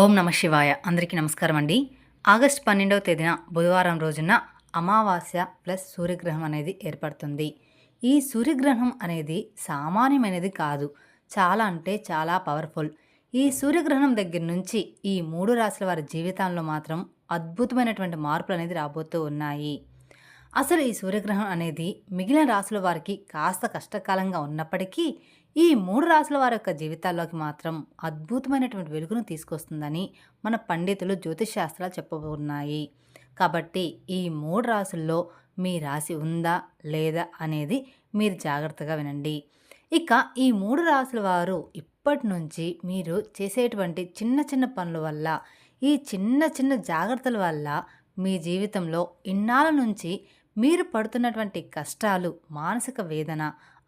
ఓం నమ శివాయ. అందరికీ నమస్కారం అండి. ఆగస్టు 12వ తేదీన బుధవారం రోజున అమావాస్య ప్లస్ సూర్యగ్రహణం అనేది ఏర్పడుతుంది. ఈ సూర్యగ్రహణం అనేది సామాన్యమైనది కాదు. చాలా అంటే చాలా పవర్ఫుల్. ఈ సూర్యగ్రహణం దగ్గర నుంచి ఈ 3 రాశుల వారి జీవితాల్లో మాత్రం అద్భుతమైనటువంటి మార్పులు అనేది రాబోతూ ఉన్నాయి. అసలు ఈ సూర్యగ్రహణం అనేది మిగిలిన రాశుల వారికి కాస్త కష్టకాలంగా ఉన్నప్పటికీ ఈ 3 రాశుల వారి యొక్క జీవితాల్లోకి మాత్రం అద్భుతమైనటువంటి వెలుగును తీసుకొస్తుందని మన పండితులు జ్యోతిష్ శాస్త్రాలు చెప్పబోతున్నాయి. కాబట్టి ఈ 3 రాశుల్లో మీ రాశి ఉందా లేదా అనేది మీరు జాగ్రత్తగా వినండి. ఇక ఈ 3 రాశుల వారు ఇప్పటి నుంచి మీరు చేసేటువంటి చిన్న చిన్న పనుల వల్ల, ఈ చిన్న చిన్న జాగ్రత్తల వల్ల మీ జీవితంలో ఇన్నాళ్ళ నుంచి మీరు పడుతున్నటువంటి కష్టాలు, మానసిక వేదన,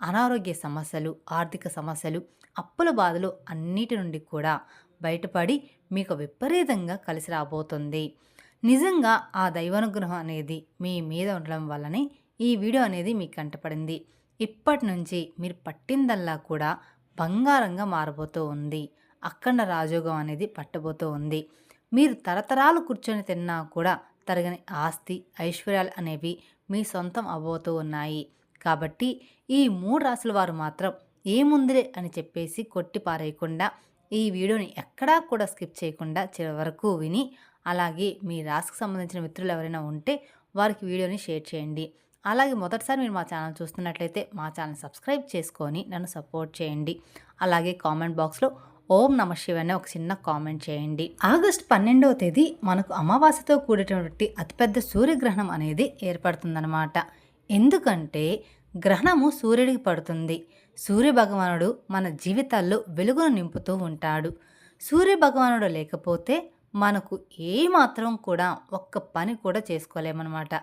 అనారోగ్య సమస్యలు, ఆర్థిక సమస్యలు, అప్పుల బాధలు అన్నిటి నుండి కూడా బయటపడి మీకు విపరీతంగా కలిసి రాబోతుంది. నిజంగా ఆ దైవానుగ్రహం అనేది మీ మీద ఉండడం వల్లనే ఈ వీడియో అనేది మీకు కంటపడింది. ఇప్పటి నుంచి మీరు పట్టిందల్లా కూడా బంగారంగా మారబోతూ ఉంది. అఖండ రాజయోగం అనేది పట్టబోతూ ఉంది. మీరు తరతరాలు కూర్చొని తిన్నా కూడా తరగని ఆస్తి, ఐశ్వర్యాలు అనేవి మీ సొంతం అవ్వబోతూ ఉన్నాయి. కాబట్టి ఈ 3 రాశుల వారు మాత్రం ఏముందిలే అని చెప్పేసి కొట్టి పారేయకుండా ఈ వీడియోని ఎక్కడా కూడా స్కిప్ చేయకుండా చివరి వరకు విని, అలాగే మీ రాశికి సంబంధించిన మిత్రులు ఎవరైనా ఉంటే వారికి వీడియోని షేర్ చేయండి. అలాగే మొదటిసారి మీరు మా ఛానల్ చూస్తున్నట్లయితే మా ఛానల్ సబ్స్క్రైబ్ చేసుకొని నన్ను సపోర్ట్ చేయండి. అలాగే కామెంట్ బాక్స్లో ఓం నమ శివాయ అనే ఒక చిన్న కామెంట్ చేయండి. ఆగస్టు 12వ తేదీ మనకు అమావాస్యతో కూడినటువంటి అతిపెద్ద సూర్యగ్రహణం అనేది ఏర్పడుతుందన్నమాట. ఎందుకంటే గ్రహణము సూర్యుడికి పడుతుంది. సూర్య భగవానుడు మన జీవితాల్లో వెలుగును నింపుతూ ఉంటాడు. సూర్య భగవానుడు లేకపోతే మనకు ఏమాత్రం కూడా ఒక్క పని కూడా చేసుకోలేమన్నమాట.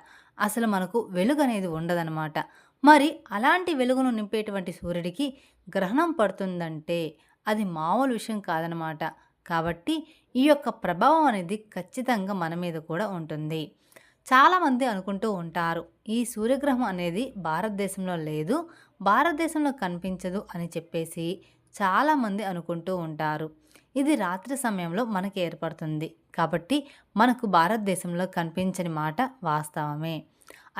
అసలు మనకు వెలుగు అనేది ఉండదన్నమాట. మరి అలాంటి వెలుగును నింపేటువంటి సూర్యుడికి గ్రహణం పడుతుందంటే అది మామూలు విషయం కాదనమాట. కాబట్టి ఈ యొక్క ప్రభావం అనేది ఖచ్చితంగా మన మీద కూడా ఉంటుంది. చాలామంది అనుకుంటూ ఉంటారు, ఈ సూర్యగ్రహం అనేది భారతదేశంలో లేదు, భారతదేశంలో కనిపించదు అని చెప్పేసి చాలామంది అనుకుంటూ ఉంటారు. ఇది రాత్రి సమయంలో మనకి ఏర్పడుతుంది. కాబట్టి మనకు భారతదేశంలో కనిపించని మాట వాస్తవమే.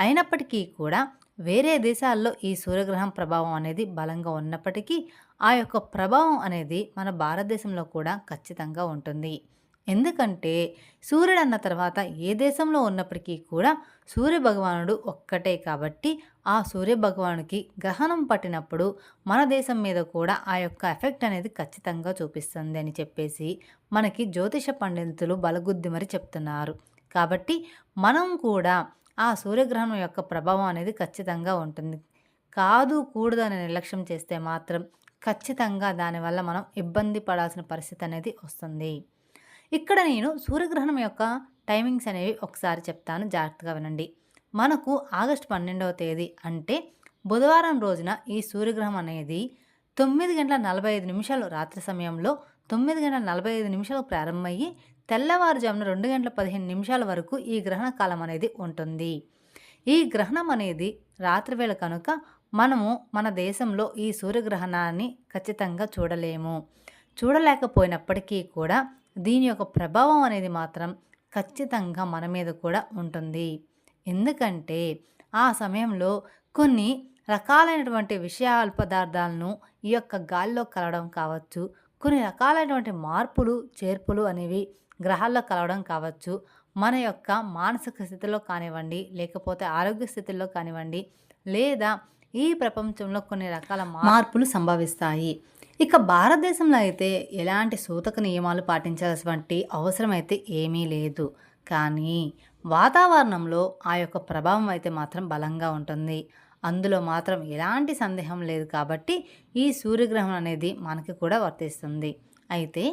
అయినప్పటికీ కూడా వేరే దేశాల్లో ఈ సూర్యగ్రహం ప్రభావం అనేది బలంగా ఉన్నప్పటికీ ఆ యొక్క ప్రభావం అనేది మన భారతదేశంలో కూడా ఖచ్చితంగా ఉంటుంది. ఎందుకంటే సూర్యుడు అన్న తర్వాత ఏ దేశంలో ఉన్నప్పటికీ కూడా సూర్య భగవానుడు ఒక్కటే. కాబట్టి ఆ సూర్య భగవానుడికి గ్రహణం పట్టినప్పుడు మన దేశం మీద కూడా ఆ యొక్క ఎఫెక్ట్ అనేది ఖచ్చితంగా చూపిస్తుంది అని చెప్పేసి మనకి జ్యోతిష పండితులు బలగుద్ది మరి చెప్తున్నారు. కాబట్టి మనం కూడా ఆ సూర్యగ్రహణం యొక్క ప్రభావం అనేది ఖచ్చితంగా ఉంటుంది. కాదు కూడదు అని నిర్లక్ష్యం చేస్తే మాత్రం ఖచ్చితంగా దానివల్ల మనం ఇబ్బంది పడాల్సిన పరిస్థితి అనేది వస్తుంది. ఇక్కడ నేను సూర్యగ్రహణం యొక్క టైమింగ్స్ అనేవి ఒకసారి చెప్తాను, జాగ్రత్తగా వినండి. మనకు ఆగస్టు 12వ తేదీ అంటే బుధవారం రోజున ఈ సూర్యగ్రహణం అనేది 9:45 రాత్రి సమయంలో 9:45 ప్రారంభమయ్యి తెల్లవారుజామున 2:15 వరకు ఈ గ్రహణ కాలం అనేది ఉంటుంది. ఈ గ్రహణం అనేది రాత్రివేళ కనుక మనము మన దేశంలో ఈ సూర్యగ్రహణాన్ని ఖచ్చితంగా చూడలేము. చూడలేకపోయినప్పటికీ కూడా దీని యొక్క ప్రభావం అనేది మాత్రం ఖచ్చితంగా మన మీద కూడా ఉంటుంది. ఎందుకంటే ఆ సమయంలో కొన్ని రకాలైనటువంటి విషయాల పదార్థాలను ఈ యొక్క గాలిలో కలవడం కావచ్చు, కొన్ని రకాలైనటువంటి మార్పులు చేర్పులు అనేవి గ్రహాల్లో కలవడం కావచ్చు, మన యొక్క మానసిక స్థితిలో కానివ్వండి, లేకపోతే ఆరోగ్య స్థితిలో కానివ్వండి, లేదా ఈ ప్రపంచంలో కొన్ని రకాల మార్పులు సంభవిస్తాయి. ఇక భారతదేశంలో అయితే ఎలాంటి సూతక నియమాలు పాటించాల్సినటువంటి అవసరం అయితే ఏమీ లేదు. కానీ వాతావరణంలో ఆ యొక్క ప్రభావం అయితే మాత్రం బలంగా ఉంటుంది. అందులో మాత్రం ఎలాంటి సందేహం లేదు. కాబట్టి ఈ సూర్యగ్రహణం అనేది మనకి కూడా వర్తిస్తుంది. అయితే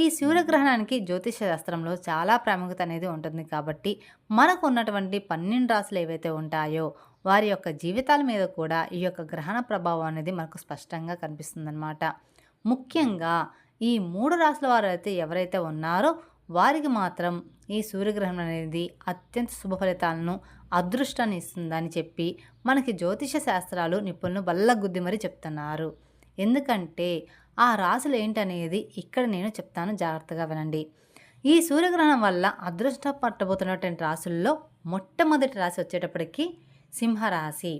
ఈ సూర్యగ్రహణానికి జ్యోతిష శాస్త్రంలో చాలా ప్రాముఖ్యత అనేది ఉంటుంది. కాబట్టి మనకు ఉన్నటువంటి 12 రాశులు ఏవైతే ఉంటాయో వారి యొక్క జీవితాల మీద కూడా ఈ యొక్క గ్రహణ ప్రభావం అనేది మనకు స్పష్టంగా కనిపిస్తుందన్నమాట. ముఖ్యంగా ఈ 3 రాశుల వారు అయితే ఎవరైతే ఉన్నారో వారికి మాత్రం ఈ సూర్యగ్రహణం అనేది అత్యంత శుభ ఫలితాలను, అదృష్టాన్ని ఇస్తుందని చెప్పి మనకి జ్యోతిష శాస్త్రాలు నిపుణులు బల్లగుద్ది మరి చెప్తున్నారు. ఎందుకంటే ఆ రాశులు ఏంటనేది ఇక్కడ నేను చెప్తాను, జాగ్రత్తగా వినండి. ఈ సూర్యగ్రహణం వల్ల అదృష్టం పట్టబోతున్నటువంటి రాశుల్లో మొట్టమొదటి రాశి వచ్చేటప్పటికి సింహరాశి.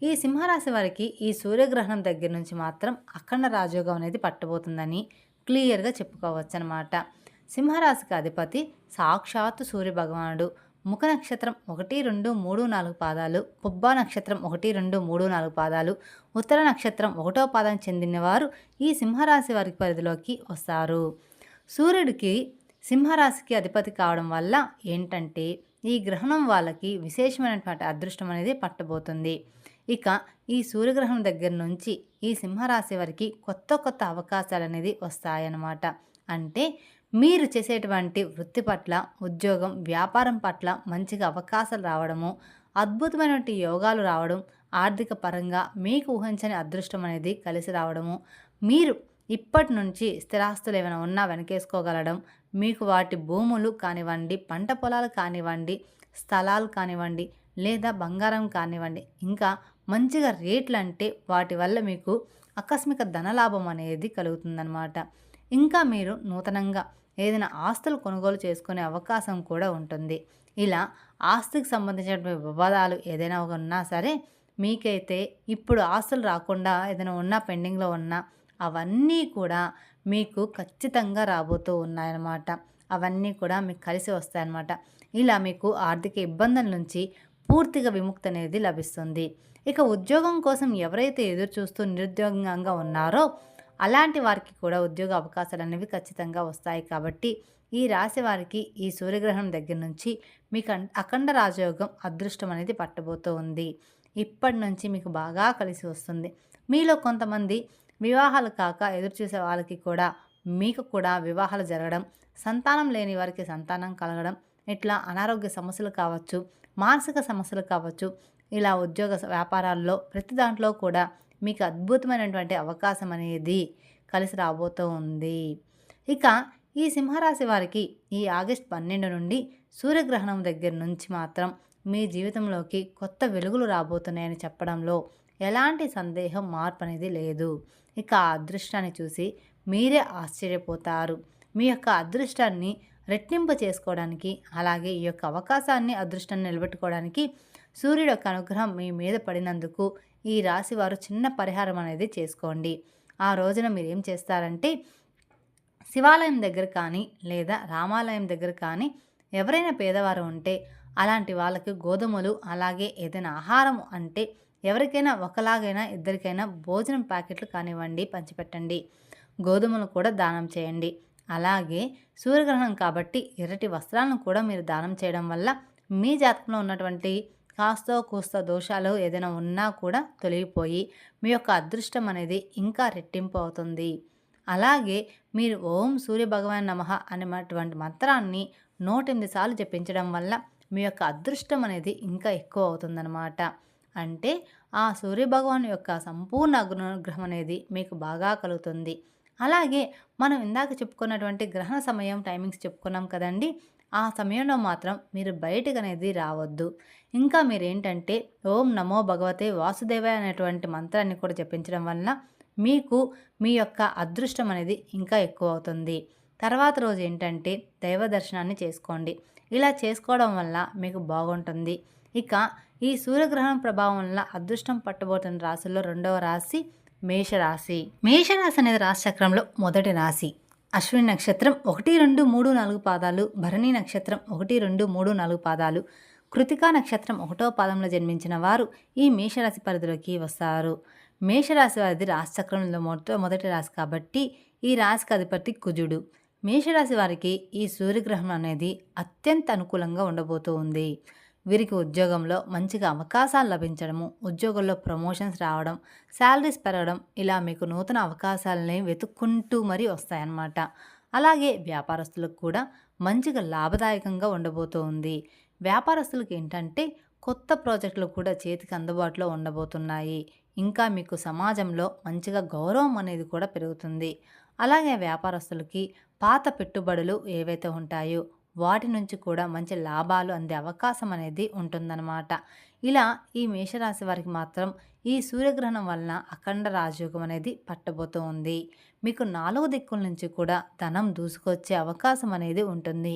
ఈ సింహరాశి వారికి ఈ సూర్యగ్రహణం దగ్గర నుంచి మాత్రం అఖండ రాజయోగం అనేది పట్టబోతుందని క్లియర్గా చెప్పుకోవచ్చు అనమాట. సింహరాశికి అధిపతి సాక్షాత్తు సూర్యభగవానుడు. ముఖ నక్షత్రం 1, 2, 3, 4 పాదాలు, పుబ్బ నక్షత్రం 1, 2, 3, 4 పాదాలు, ఉత్తర నక్షత్రం 1వ పాదం చెందినవారు ఈ సింహరాశి వారి పరిధిలోకి వస్తారు. సూర్యుడికి సింహరాశికి అధిపతి కావడం వల్ల ఏంటంటే ఈ గ్రహణం వాళ్ళకి విశేషమైనటువంటి అదృష్టం అనేది పట్టబోతుంది. ఇక ఈ సూర్యగ్రహణం దగ్గర నుంచి ఈ సింహరాశి వారికి కొత్త కొత్త అవకాశాలు అనేది వస్తాయన్నమాట. అంటే మీరు చేసేటువంటి వృత్తి పట్ల, ఉద్యోగం, వ్యాపారం పట్ల మంచిగా అవకాశాలు రావడము, అద్భుతమైనటువంటి యోగాలు రావడం, ఆర్థిక పరంగా మీకు ఊహించని అదృష్టం అనేది కలిసి రావడము, మీరు ఇప్పటి నుంచి స్థిరాస్తులు ఏమైనా ఉన్నా వెనకేసుకోగలడం, మీకు వాటి భూములు కానివ్వండి, పంట పొలాలు కానివ్వండి, స్థలాలు కానివ్వండి, లేదా బంగారం కానివ్వండి, ఇంకా మంచిగా రేట్లు అంటే వాటి వల్ల మీకు ఆకస్మిక ధనలాభం అనేది కలుగుతుందన్నమాట. ఇంకా మీరు నూతనంగా ఏదైనా ఆస్తులు కొనుగోలు చేసుకునే అవకాశం కూడా ఉంటుంది. ఇలా ఆస్తికి సంబంధించినటువంటి వివాదాలు ఏదైనా ఉన్నా సరే, మీకైతే ఇప్పుడు ఆస్తులు రాకుండా ఏదైనా ఉన్నా పెండింగ్లో ఉన్నా అవన్నీ కూడా మీకు ఖచ్చితంగా రాబోతూ ఉన్నాయన్నమాట. అవన్నీ కూడా మీకు కలిసి వస్తాయన్నమాట. ఇలా మీకు ఆర్థిక ఇబ్బందుల నుంచి పూర్తిగా విముక్తి అనేది లభిస్తుంది. ఇక ఉద్యోగం కోసం ఎవరైతే ఎదురు చూస్తూ నిరుద్యోగంగా ఉన్నారో అలాంటి వారికి కూడా ఉద్యోగ అవకాశాలు అనేవి ఖచ్చితంగా వస్తాయి. కాబట్టి ఈ రాశి వారికి ఈ సూర్యగ్రహణం దగ్గర నుంచి మీకు అఖండ రాజయోగం అదృష్టం అనేది పట్టబోతూ ఉంది. ఇప్పటి నుంచి మీకు బాగా కలిసి వస్తుంది. మీలో కొంతమంది వివాహాలు కాక ఎదురు చూసే వాళ్ళకి కూడా మీకు కూడా వివాహాలు జరగడం, సంతానం లేని వారికి సంతానం కలగడం, ఇట్లా అనారోగ్య సమస్యలు కావచ్చు, మానసిక సమస్యలు కావచ్చు, ఇలా ఉద్యోగ వ్యాపారాల్లో ప్రతి దాంట్లో కూడా మీకు అద్భుతమైనటువంటి అవకాశం అనేది కలిసి రాబోతూ ఉంది. ఇక ఈ సింహరాశి వారికి ఈ ఆగస్టు 12 నుండి సూర్యగ్రహణం దగ్గర నుంచి మాత్రం మీ జీవితంలోకి కొత్త వెలుగులు రాబోతున్నాయని చెప్పడంలో ఎలాంటి సందేహం, మార్పు అనేది లేదు. ఇక ఆ అదృష్టాన్ని చూసి మీరే ఆశ్చర్యపోతారు. మీ యొక్క అదృష్టాన్ని రెట్టింపు చేసుకోవడానికి, అలాగే ఈ యొక్క అవకాశాన్ని, అదృష్టాన్ని నిలబెట్టుకోవడానికి సూర్యుడు యొక్క అనుగ్రహం మీ మీద పడినందుకు ఈ రాశి వారు చిన్న పరిహారం అనేది చేసుకోండి. ఆ రోజున మీరు ఏం చేస్తారంటే శివాలయం దగ్గర కానీ లేదా రామాలయం దగ్గర కానీ ఎవరైనా పేదవారు ఉంటే అలాంటి వాళ్ళకి గోధుమలు, అలాగే ఏదైనా ఆహారం అంటే ఎవరికైనా ఒకలాగైనా ఇద్దరికైనా భోజనం ప్యాకెట్లు కానివ్వండి పంచిపెట్టండి. గోధుమలు కూడా దానం చేయండి. అలాగే సూర్యగ్రహణం కాబట్టి ఎర్రటి వస్త్రాలను కూడా మీరు దానం చేయడం వల్ల మీ జాతకంలో ఉన్నటువంటి కాస్తో కూస్తో దోషాలు ఏదైనా ఉన్నా కూడా తొలగిపోయి మీ యొక్క అదృష్టం అనేది ఇంకా రెట్టింపు అవుతుంది. అలాగే మీరు ఓం సూర్య భగవాన్ నమః అనేటువంటి మంత్రాన్ని 108 సార్లు జపించడం వల్ల మీ యొక్క అదృష్టం అనేది ఇంకా ఎక్కువ అవుతుందన్నమాట. అంటే ఆ సూర్యభగవాన్ యొక్క సంపూర్ణ అనుగ్రహం అనేది మీకు బాగా కలుగుతుంది. అలాగే మనం ఇందాక చెప్పుకున్నటువంటి గ్రహణ సమయం టైమింగ్స్ చెప్పుకున్నాం కదండి. ఆ సమయంలో మాత్రం మీరు బయటకు అనేది రావద్దు. ఇంకా మీరేంటంటే ఓం నమో భగవతే వాసుదేవాయ అనేటువంటి మంత్రాన్ని కూడా జపించడం వలన మీకు మీ యొక్క అదృష్టం అనేది ఇంకా ఎక్కువ అవుతుంది. తర్వాత రోజు ఏంటంటే దైవ దర్శనాన్ని చేసుకోండి. ఇలా చేసుకోవడం వల్ల మీకు బాగుంటుంది. ఇక ఈ సూర్యగ్రహణం ప్రభావం వల్ల అదృష్టం పట్టబోతున్న రాశుల్లో రెండవ రాశి మేషరాశి. మేషరాశి అనేది రాశి చక్రంలో మొదటి రాశి. అశ్విని నక్షత్రం 1, 2, 3, 4 పాదాలు, భరణి నక్షత్రం 1, 2, 3, 4 పాదాలు, కృతికా నక్షత్రం 1వ పాదంలో జన్మించిన వారు ఈ మేషరాశి పరిధిలోకి వస్తారు. మేషరాశి వారిది రాశి చక్రంలో మొదటి రాశి కాబట్టి ఈ రాశికి అధిపతి కుజుడు. మేషరాశి వారికి ఈ సూర్యగ్రహణం అనేది అత్యంత అనుకూలంగా ఉండబోతూ ఉంది. వీరికి ఉద్యోగంలో మంచిగా అవకాశాలు లభించడము, ఉద్యోగంలో ప్రమోషన్స్ రావడం, శాలరీస్ పెరగడం, ఇలా మీకు నూతన అవకాశాలని వెతుక్కుంటూ మరీ వస్తాయన్నమాట. అలాగే వ్యాపారస్తులకు కూడా మంచిగా లాభదాయకంగా ఉండబోతూ ఉంది. వ్యాపారస్తులకు ఏంటంటే కొత్త ప్రాజెక్టులు కూడా చేతికి అందుబాటులో ఉండబోతున్నాయి. ఇంకా మీకు సమాజంలో మంచిగా గౌరవం అనేది కూడా పెరుగుతుంది. అలాగే వ్యాపారస్తులకి పాత పెట్టుబడులు ఏవైతే ఉంటాయో వాటి నుంచి కూడా మంచి లాభాలు అందే అవకాశం అనేది ఉంటుందన్నమాట. ఇలా ఈ మేషరాశి వారికి మాత్రం ఈ సూర్యగ్రహణం వలన అఖండ రాజయోగం అనేది పట్టబోతూ ఉంది. మీకు 4 దిక్కుల నుంచి కూడా ధనం దూసుకొచ్చే అవకాశం అనేది ఉంటుంది.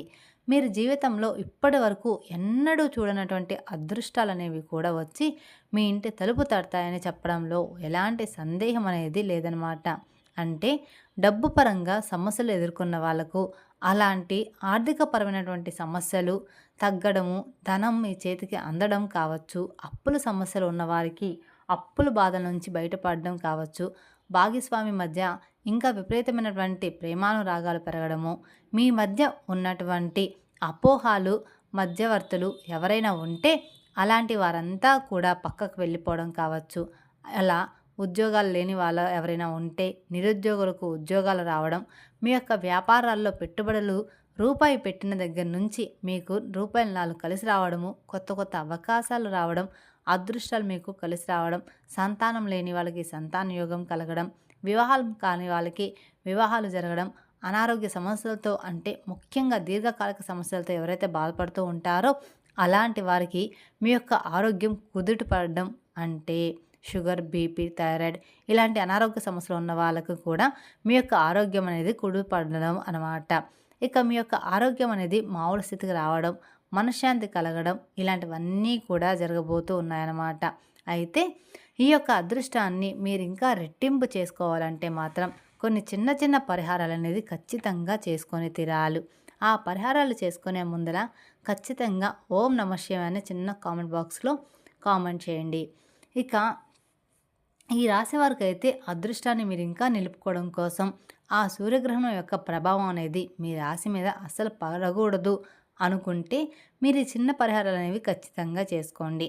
మీరు జీవితంలో ఇప్పటి వరకు ఎన్నడూ చూడనటువంటి అదృష్టాలనేవి కూడా వచ్చి మీ ఇంటి తలుపు తడతాయని చెప్పడంలో ఎలాంటి సందేహం అనేది లేదనమాట. అంటే డబ్బు పరంగా సమస్యలు ఎదుర్కొన్న వాళ్ళకు అలాంటి ఆర్థికపరమైనటువంటి సమస్యలు తగ్గడము, ధనం మీ చేతికి అందడం కావచ్చు, అప్పుల సమస్యలు ఉన్నవారికి అప్పుల బాధల నుంచి బయటపడడం కావచ్చు, భాగస్వామి మధ్య ఇంకా విపరీతమైనటువంటి ప్రేమానురాగాలు పెరగడము, మీ మధ్య ఉన్నటువంటి అపోహాలు, మధ్యవర్తులు ఎవరైనా ఉంటే అలాంటి వారంతా కూడా పక్కకు వెళ్ళిపోవడం కావచ్చు. అలా ఉద్యోగాలు లేని వాళ్ళు ఎవరైనా ఉంటే నిరుద్యోగులకు ఉద్యోగాలు రావడం, మీ యొక్క వ్యాపారాల్లో పెట్టుబడులు రూపాయి పెట్టిన దగ్గర నుంచి మీకు రూపాయలు 4 కలిసి రావడము, కొత్త కొత్త అవకాశాలు రావడం, అదృష్టాలు మీకు కలిసి రావడం, సంతానం లేని వాళ్ళకి సంతాన యోగం కలగడం, వివాహాలు కాని వాళ్ళకి వివాహాలు జరగడం, అనారోగ్య సమస్యలతో అంటే ముఖ్యంగా దీర్ఘకాలిక సమస్యలతో ఎవరైతే బాధపడుతూ ఉంటారో అలాంటి వారికి మీ యొక్క ఆరోగ్యం కుదుట పడడం, అంటే షుగర్, బీపీ, థైరాయిడ్ ఇలాంటి అనారోగ్య సమస్యలు ఉన్న వాళ్ళకు కూడా మీ యొక్క ఆరోగ్యం అనేది కుదుటపడడం అనమాట. ఇక మీ యొక్క ఆరోగ్యం అనేది మామూలు స్థితికి రావడం, మనశ్శాంతి కలగడం ఇలాంటివన్నీ కూడా జరగబోతూ ఉన్నాయన్నమాట. అయితే ఈ యొక్క అదృష్టాన్ని మీరు ఇంకా రెట్టింపు చేసుకోవాలంటే మాత్రం కొన్ని చిన్న చిన్న పరిహారాలు అనేది ఖచ్చితంగా చేసుకొని తీరాలి. ఆ పరిహారాలు చేసుకునే ముందర ఖచ్చితంగా ఓం నమః శివాయ అని చిన్న కామెంట్ బాక్స్లో కామెంట్ చేయండి. ఇక ఈ రాశి వారికైతే అదృష్టాన్ని మీరు ఇంకా నిలుపుకోవడం కోసం ఆ సూర్యగ్రహణం యొక్క ప్రభావం అనేది మీ రాశి మీద అస్సలు పడకూడదు అనుకుంటే మీరు ఈ చిన్న పరిహారాలు అనేవి ఖచ్చితంగా చేసుకోండి.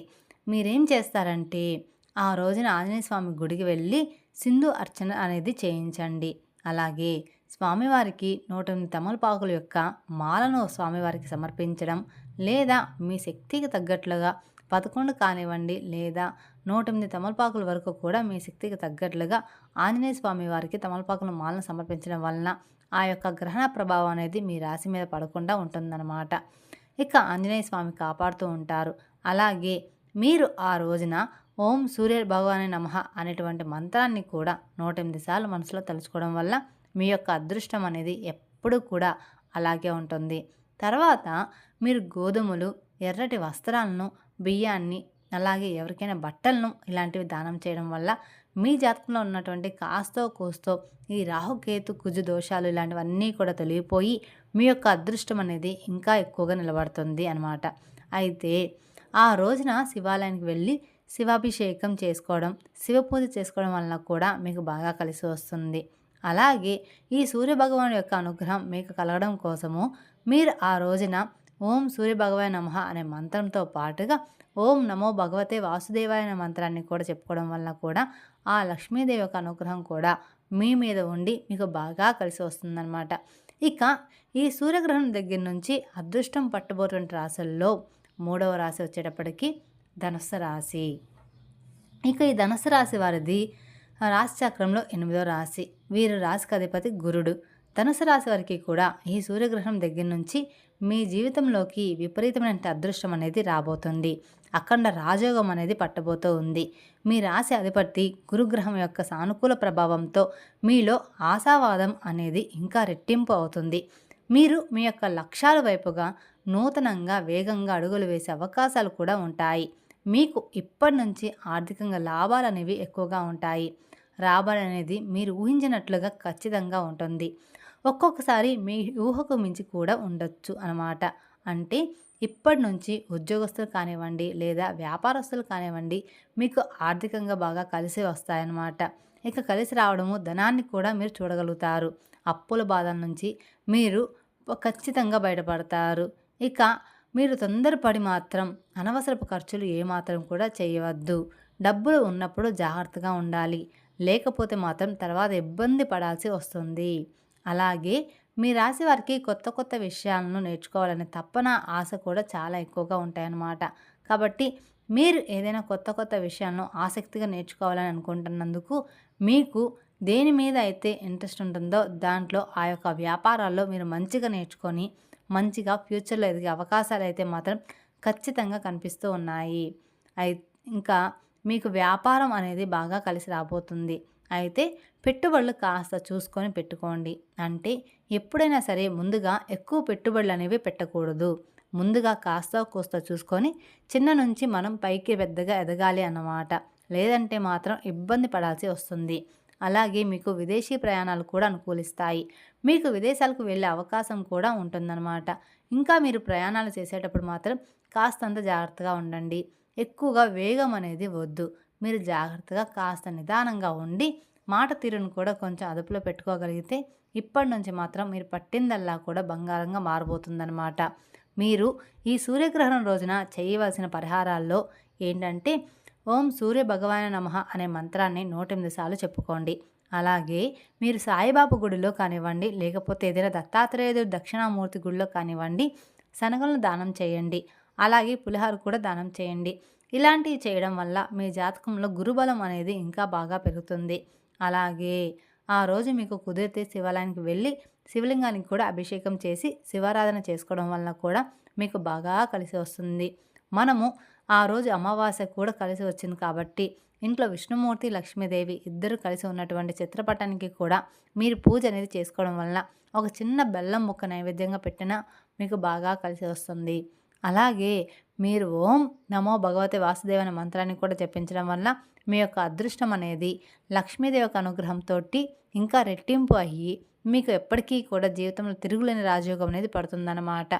మీరేం చేస్తారంటే ఆ రోజున ఆంజనేయ స్వామి గుడికి వెళ్ళి సింధు అర్చన అనేది చేయించండి. అలాగే స్వామివారికి 108 తమలపాకుల యొక్క మాలను స్వామివారికి సమర్పించడం, లేదా మీ శక్తికి తగ్గట్లుగా 11 కానివ్వండి లేదా 108 తమలపాకుల వరకు కూడా మీ శక్తికి తగ్గట్లుగా ఆంజనేయ స్వామి వారికి తమలపాకుల మాలను సమర్పించడం వలన ఆ యొక్క గ్రహణ ప్రభావం అనేది మీ రాశి మీద పడకుండా ఉంటుందన్నమాట. ఇక ఆంజనేయ స్వామి కాపాడుతూ ఉంటారు. అలాగే మీరు ఆ రోజున ఓం సూర్య భగవానే నమః అనేటువంటి మంత్రాన్ని కూడా 108 సార్లు మనసులో తలుచుకోవడం వల్ల మీ యొక్క అదృష్టం అనేది ఎప్పుడూ కూడా అలాగే ఉంటుంది. తర్వాత మీరు గోధుమలు, ఎర్రటి వస్త్రాలను, బియ్యాన్ని, అలాగే ఎవరికైనా బట్టలను ఇలాంటివి దానం చేయడం వల్ల మీ జాతకంలో ఉన్నటువంటి కాస్తో కూస్తో ఈ రాహుకేతు కుజు దోషాలు ఇలాంటివన్నీ కూడా తొలగిపోయి మీ యొక్క అదృష్టం అనేది ఇంకా ఎక్కువగా నిలబడుతుంది అన్నమాట. అయితే ఆ రోజున శివాలయానికి వెళ్ళి శివాభిషేకం చేసుకోవడం, శివ పూజ చేసుకోవడం వలన కూడా మీకు బాగా కలిసి వస్తుంది. అలాగే ఈ సూర్యభగవాను యొక్క అనుగ్రహం మీకు కలగడం కోసము మీరు ఆ రోజున ఓం సూర్యభగవాయ నమః అనే మంత్రంతో పాటుగా ఓం నమో భగవతే వాసుదేవాయ అనే మంత్రాన్ని కూడా చెప్పుకోవడం వల్ల కూడా ఆ లక్ష్మీదేవి యొక్క అనుగ్రహం కూడా మీ మీద ఉండి మీకు బాగా కలిసి వస్తుందన్నమాట. ఇక ఈ సూర్యగ్రహణం దగ్గర నుంచి అదృష్టం పట్టబోటువంటి రాశుల్లో 3వ రాశి వచ్చేటప్పటికి ధనుస్సు రాశి. ఇక ఈ ధనుస్సు రాశి వారిది రాశి చక్రంలో 8వ రాశి. వీరు రాశికి అధిపతి గురుడు. ధనుసు రాశి వారికి కూడా ఈ సూర్యగ్రహణం దగ్గర నుంచి మీ జీవితంలోకి విపరీతమైన అదృష్టం అనేది రాబోతుంది. అఖండ రాజయోగం అనేది పట్టబోతూ ఉంది. మీ రాశి అధిపతి గురుగ్రహం యొక్క సానుకూల ప్రభావంతో మీలో ఆశావాదం అనేది ఇంకా రెట్టింపు అవుతుంది. మీరు మీ యొక్క లక్ష్యాల వైపుగా నూతనంగా వేగంగా అడుగులు వేసే అవకాశాలు కూడా ఉంటాయి. మీకు ఇప్పటి నుంచి ఆర్థికంగా లాభాలు అనేవి ఎక్కువగా ఉంటాయి. రాబడి అనేది మీరు ఊహించినట్లుగా ఖచ్చితంగా ఉంటుంది. ఒక్కొక్కసారి మీ ఊహకు మించి కూడా ఉండొచ్చు అన్నమాట. అంటే ఇప్పటి నుంచి ఉద్యోగస్తులు కానివ్వండి లేదా వ్యాపారస్తులు కానివ్వండి మీకు ఆర్థికంగా బాగా కలిసి వస్తాయన్నమాట. ఇక కలిసి రావడము ధనాన్ని కూడా మీరు చూడగలుగుతారు. అప్పుల బాధల నుంచి మీరు ఖచ్చితంగా బయటపడతారు. ఇక మీరు తొందరపడి మాత్రం అనవసరపు ఖర్చులు ఏమాత్రం కూడా చేయవద్దు. డబ్బులు ఉన్నప్పుడు జాగ్రత్తగా ఉండాలి. లేకపోతే మాత్రం తర్వాత ఇబ్బంది పడాల్సి వస్తుంది. అలాగే మీ రాశి వారికి కొత్త కొత్త విషయాలను నేర్చుకోవాలనే తపన, ఆశ కూడా చాలా ఎక్కువగా ఉంటాయన్నమాట. కాబట్టి మీరు ఏదైనా కొత్త కొత్త విషయాలను ఆసక్తిగా నేర్చుకోవాలని అనుకుంటున్నందుకు మీకు దేని మీద అయితే ఇంట్రెస్ట్ ఉంటుందో దాంట్లో ఆ యొక్క వ్యాపారాల్లో మీరు మంచిగా నేర్చుకొని మంచిగా ఫ్యూచర్‌లో ఎదిగే అవకాశాలైతే మాత్రం ఖచ్చితంగా కనిపిస్తూ ఉన్నాయి. అయి ఇంకా మీకు వ్యాపారం అనేది బాగా కలిసి రాబోతుంది. అయితే పెట్టుబడులు కాస్త చూసుకొని పెట్టుకోండి. అంటే ఎప్పుడైనా సరే ముందుగా ఎక్కువ పెట్టుబడులనేవి పెట్టకూడదు. ముందుగా కాస్తో కూస్తో చూసుకొని చిన్న నుంచి మనం పైకి పెద్దగా ఎదగాలి అన్నమాట. లేదంటే మాత్రం ఇబ్బంది పడాల్సి వస్తుంది. అలాగే మీకు విదేశీ ప్రయాణాలు కూడా అనుకూలిస్తాయి. మీకు విదేశాలకు వెళ్ళే అవకాశం కూడా ఉంటుందన్నమాట. ఇంకా మీరు ప్రయాణాలు చేసేటప్పుడు మాత్రం కాస్తంత జాగ్రత్తగా ఉండండి. ఎక్కువగా వేగం అనేది వద్దు. మీరు జాగ్రత్తగా కాస్త నిదానంగా ఉండి మాట తీరును కూడా కొంచెం అదుపులో పెట్టుకోగలిగితే ఇప్పటి నుంచి మాత్రం మీరు పట్టిందల్లా కూడా బంగారంగా మారబోతుందన్నమాట. మీరు ఈ సూర్యగ్రహణం రోజున చేయవలసిన పరిహారాల్లో ఏంటంటే ఓం సూర్య భగవాయ నమః అనే మంత్రాన్ని 108 సార్లు చెప్పుకోండి. అలాగే మీరు సాయిబాబా గుడిలో కానివ్వండి, లేకపోతే ఏదైనా దత్తాత్రేయుడు దక్షిణామూర్తి గుడిలో కానివ్వండి, శనగలను దానం చేయండి. అలాగే పులిహోర కూడా దానం చేయండి. ఇలాంటివి చేయడం వల్ల మీ జాతకంలో గురుబలం అనేది ఇంకా బాగా పెరుగుతుంది. అలాగే ఆ రోజు మీకు కుదిరితే శివాలయానికి వెళ్ళి శివలింగానికి కూడా అభిషేకం చేసి శివారాధన చేసుకోవడం వలన కూడా మీకు బాగా కలిసి వస్తుంది. మనము ఆ రోజు అమావాస్య కూడా కలిసి వచ్చింది కాబట్టి ఇంట్లో విష్ణుమూర్తి, లక్ష్మీదేవి ఇద్దరు కలిసి ఉన్నటువంటి చిత్రపటానికి కూడా మీరు పూజ అనేది చేసుకోవడం వలన ఒక చిన్న బెల్లం ముక్క నైవేద్యంగా పెట్టినా మీకు బాగా కలిసి వస్తుంది. అలాగే మీరు ఓం నమో భగవతే వాసుదేవ అనే మంత్రాన్ని కూడా జపించడం వల్ల మీ యొక్క అదృష్టం అనేది లక్ష్మీదేవి యొక్క అనుగ్రహంతో ఇంకా రెట్టింపు అయ్యి మీకు ఎప్పటికీ కూడా జీవితంలో తిరుగులేని రాజయోగం అనేది పడుతుందన్నమాట.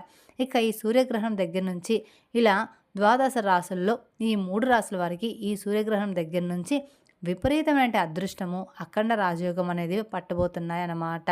ఇక ఈ సూర్యగ్రహణం దగ్గర నుంచి ఇలా ద్వాదశ రాసుల్లో ఈ 3 రాసుల వారికి ఈ సూర్యగ్రహణం దగ్గర నుంచి విపరీతమైన అదృష్టము, అఖండ రాజయోగం అనేది పట్టబోతున్నాయన్నమాట.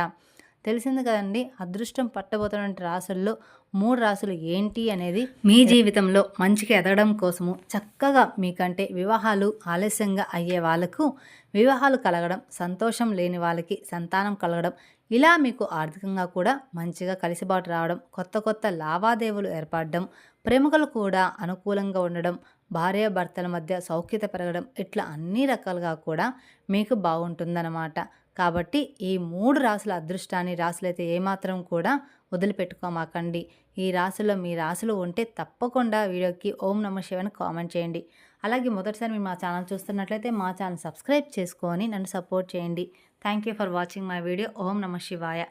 తెలిసింది కదండి. అదృష్టం పట్టబోతున్న రాసుల్లో 3 రాసులు ఏంటి అనేది మీ జీవితంలో మంచిగా ఎదగడం కోసము చక్కగా మీకంటే వివాహాలు ఆలస్యంగా అయ్యే వాళ్ళకు వివాహాలు కలగడం, సంతోషం లేని వాళ్ళకి సంతానం కలగడం, ఇలా మీకు ఆర్థికంగా కూడా మంచిగా కలిసిబాటు రావడం, కొత్త కొత్త లావాదేవీలు ఏర్పడడం, ప్రేమికులు కూడా అనుకూలంగా ఉండడం, భార్యాభర్తల మధ్య సౌఖ్యత పెరగడం, ఇట్లా అన్ని రకాలుగా కూడా మీకు బాగుంటుందన్నమాట. కాబట్టి ఈ 3 రాసుల అదృష్టాన్ని రాసులైతే ఏమాత్రం కూడా వదిలిపెట్టుకోమాకండి. ఈ రాశిలో మీ రాశులు ఉంటే తప్పకుండా వీడియోకి ఓం నమః శివాయ అని కామెంట్ చేయండి. అలాగే మొదటిసారి మీరు మా ఛానల్ చూస్తున్నట్లయితే మా ఛానల్ సబ్స్క్రైబ్ చేసుకొని నన్ను సపోర్ట్ చేయండి. Thank you for watching my video. ఓం నమః శివాయ.